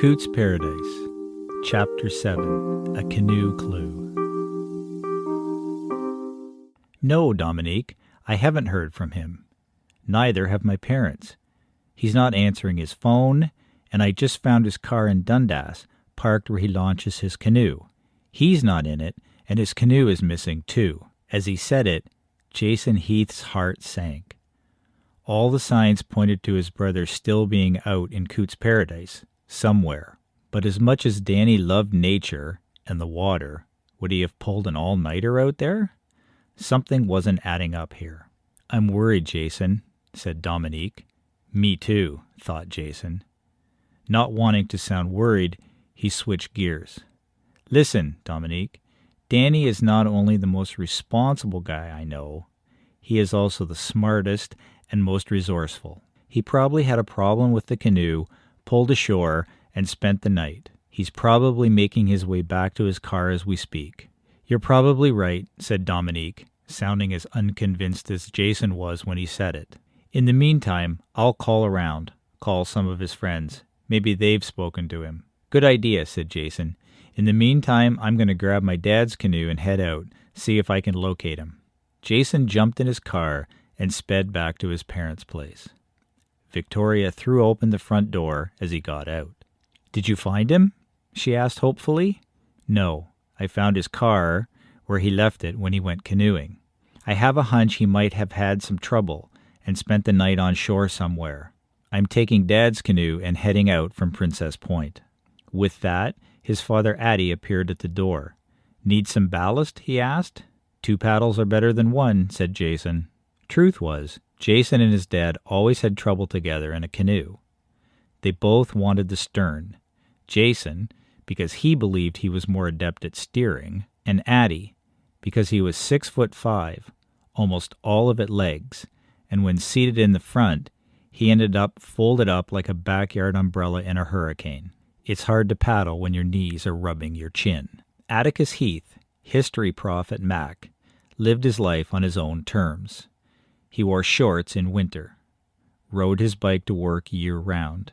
Cootes Paradise, Chapter 7, A Canoe Clue. No, Dominique, I haven't heard from him. Neither have my parents. He's not answering his phone, and I just found his car in Dundas, parked where he launches his canoe. He's not in it, and his canoe is missing too. As he said it, Jason Heath's heart sank. All the signs pointed to his brother still being out in Cootes Paradise, somewhere. But as much as Danny loved nature and the water, would he have pulled an all-nighter out there? Something wasn't adding up here. I'm worried, Jason, said Dominique. Me too, thought Jason. Not wanting to sound worried, he switched gears. Listen, Dominique, Danny is not only the most responsible guy I know, he is also the smartest and most resourceful. He probably had a problem with the canoe, pulled ashore, and spent the night. He's probably making his way back to his car as we speak. You're probably right, said Dominique, sounding as unconvinced as Jason was when he said it. In the meantime, I'll call around, call some of his friends. Maybe they've spoken to him. Good idea, said Jason. In the meantime, I'm going to grab my dad's canoe and head out, see if I can locate him. Jason jumped in his car and sped back to his parents' place. Victoria threw open the front door as he got out. Did you find him? She asked hopefully. No, I found his car where he left it when he went canoeing. I have a hunch he might have had some trouble and spent the night on shore somewhere. I'm taking Dad's canoe and heading out from Princess Point. With that, his father Addie appeared at the door. Need some ballast? He asked. 2 paddles are better than 1, said Jason. Truth was, Jason and his dad always had trouble together in a canoe. They both wanted the stern. Jason, because he believed he was more adept at steering, and Addie, because he was 6'5", almost all of it legs, and when seated in the front, he ended up folded up like a backyard umbrella in a hurricane. It's hard to paddle when your knees are rubbing your chin. Atticus Heath, history prof at Mac, lived his life on his own terms. He wore shorts in winter, rode his bike to work year-round,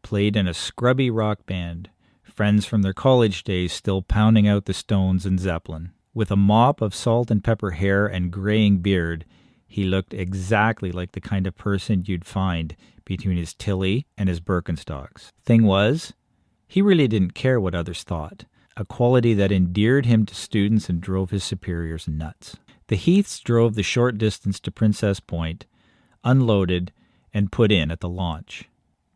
played in a scrubby rock band, friends from their college days still pounding out the Stones and Zeppelin. With a mop of salt and pepper hair and graying beard, he looked exactly like the kind of person you'd find between his Tilly and his Birkenstocks. Thing was, he really didn't care what others thought, a quality that endeared him to students and drove his superiors nuts. The Heaths drove the short distance to Princess Point, unloaded, and put in at the launch.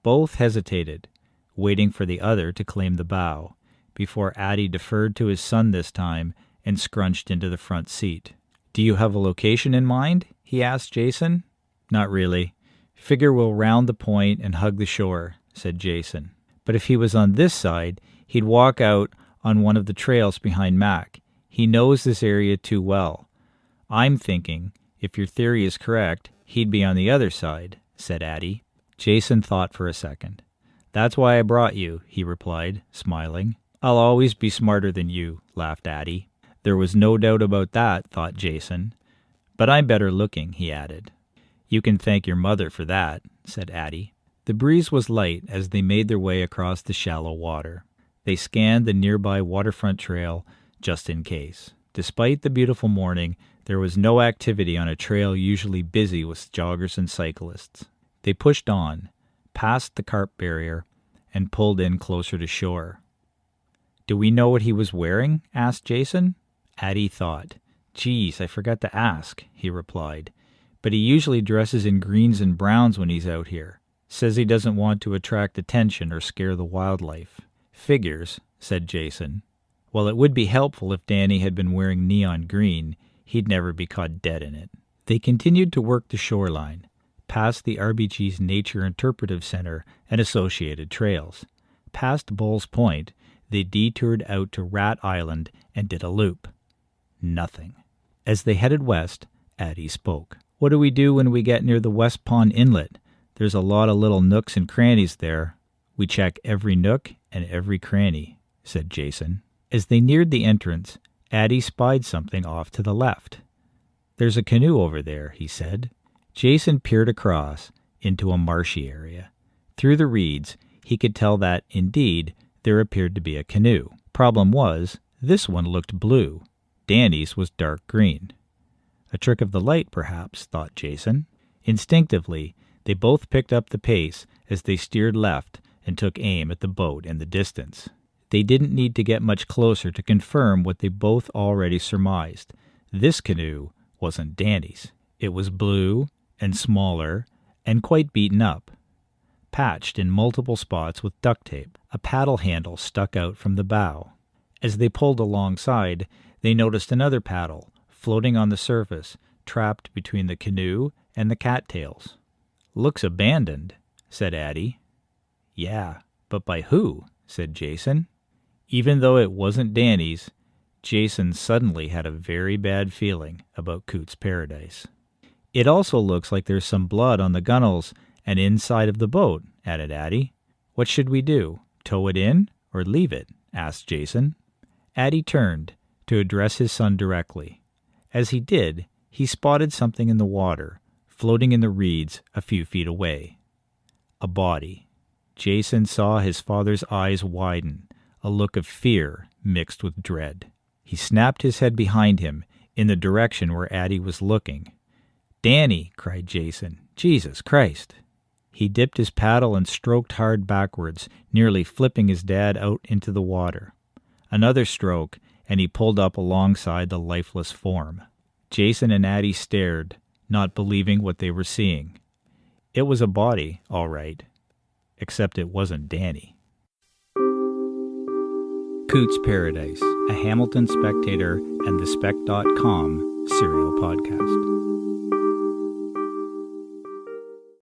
Both hesitated, waiting for the other to claim the bow, before Addie deferred to his son this time and scrunched into the front seat. Do you have a location in mind? He asked Jason. Not really. Figure we'll round the point and hug the shore, said Jason. But if he was on this side, he'd walk out on one of the trails behind Mac. He knows this area too well. I'm thinking, if your theory is correct, he'd be on the other side, said Addie. Jason thought for a second. That's why I brought you, he replied, smiling. I'll always be smarter than you, laughed Addie. There was no doubt about that, thought Jason. But I'm better looking, he added. You can thank your mother for that, said Addie. The breeze was light as they made their way across the shallow water. They scanned the nearby waterfront trail just in case. Despite the beautiful morning, there was no activity on a trail usually busy with joggers and cyclists. They pushed on, past the carp barrier, and pulled in closer to shore. Do we know what he was wearing? Asked Jason. Addie thought. Geez, I forgot to ask, he replied. But he usually dresses in greens and browns when he's out here. Says he doesn't want to attract attention or scare the wildlife. Figures, said Jason. While it would be helpful if Danny had been wearing neon green, he'd never be caught dead in it. They continued to work the shoreline, past the RBG's Nature Interpretive Center and associated trails. Past Bull's Point, they detoured out to Rat Island and did a loop. Nothing. As they headed west, Addie spoke. What do we do when we get near the West Pond Inlet? There's a lot of little nooks and crannies there. We check every nook and every cranny, said Jason. As they neared the entrance, Addie spied something off to the left. There's a canoe over there, he said. Jason peered across into a marshy area. Through the reeds, he could tell that, indeed, there appeared to be a canoe. Problem was, this one looked blue. Danny's was dark green. A trick of the light, perhaps, thought Jason. Instinctively, they both picked up the pace as they steered left and took aim at the boat in the distance. They didn't need to get much closer to confirm what they both already surmised. This canoe wasn't Danny's. It was blue and smaller and quite beaten up, patched in multiple spots with duct tape. A paddle handle stuck out from the bow. As they pulled alongside, they noticed another paddle floating on the surface, trapped between the canoe and the cattails. "Looks abandoned," said Addie. "Yeah, but by who?" said Jason. Even though it wasn't Danny's, Jason suddenly had a very bad feeling about Cootes' Paradise. "It also looks like there's some blood on the gunnels and inside of the boat," added Addie. "What should we do? Tow it in or leave it?" asked Jason. Addie turned to address his son directly. As he did, he spotted something in the water, floating in the reeds a few feet away. A body. Jason saw his father's eyes widen, a look of fear mixed with dread. He snapped his head behind him in the direction where Addie was looking. "Danny!" cried Jason. "Jesus Christ!" He dipped his paddle and stroked hard backwards, nearly flipping his dad out into the water. Another stroke, and he pulled up alongside the lifeless form. Jason and Addie stared, not believing what they were seeing. It was a body, all right, except it wasn't Danny. Cootes' Paradise, a Hamilton Spectator and thespec.com serial podcast.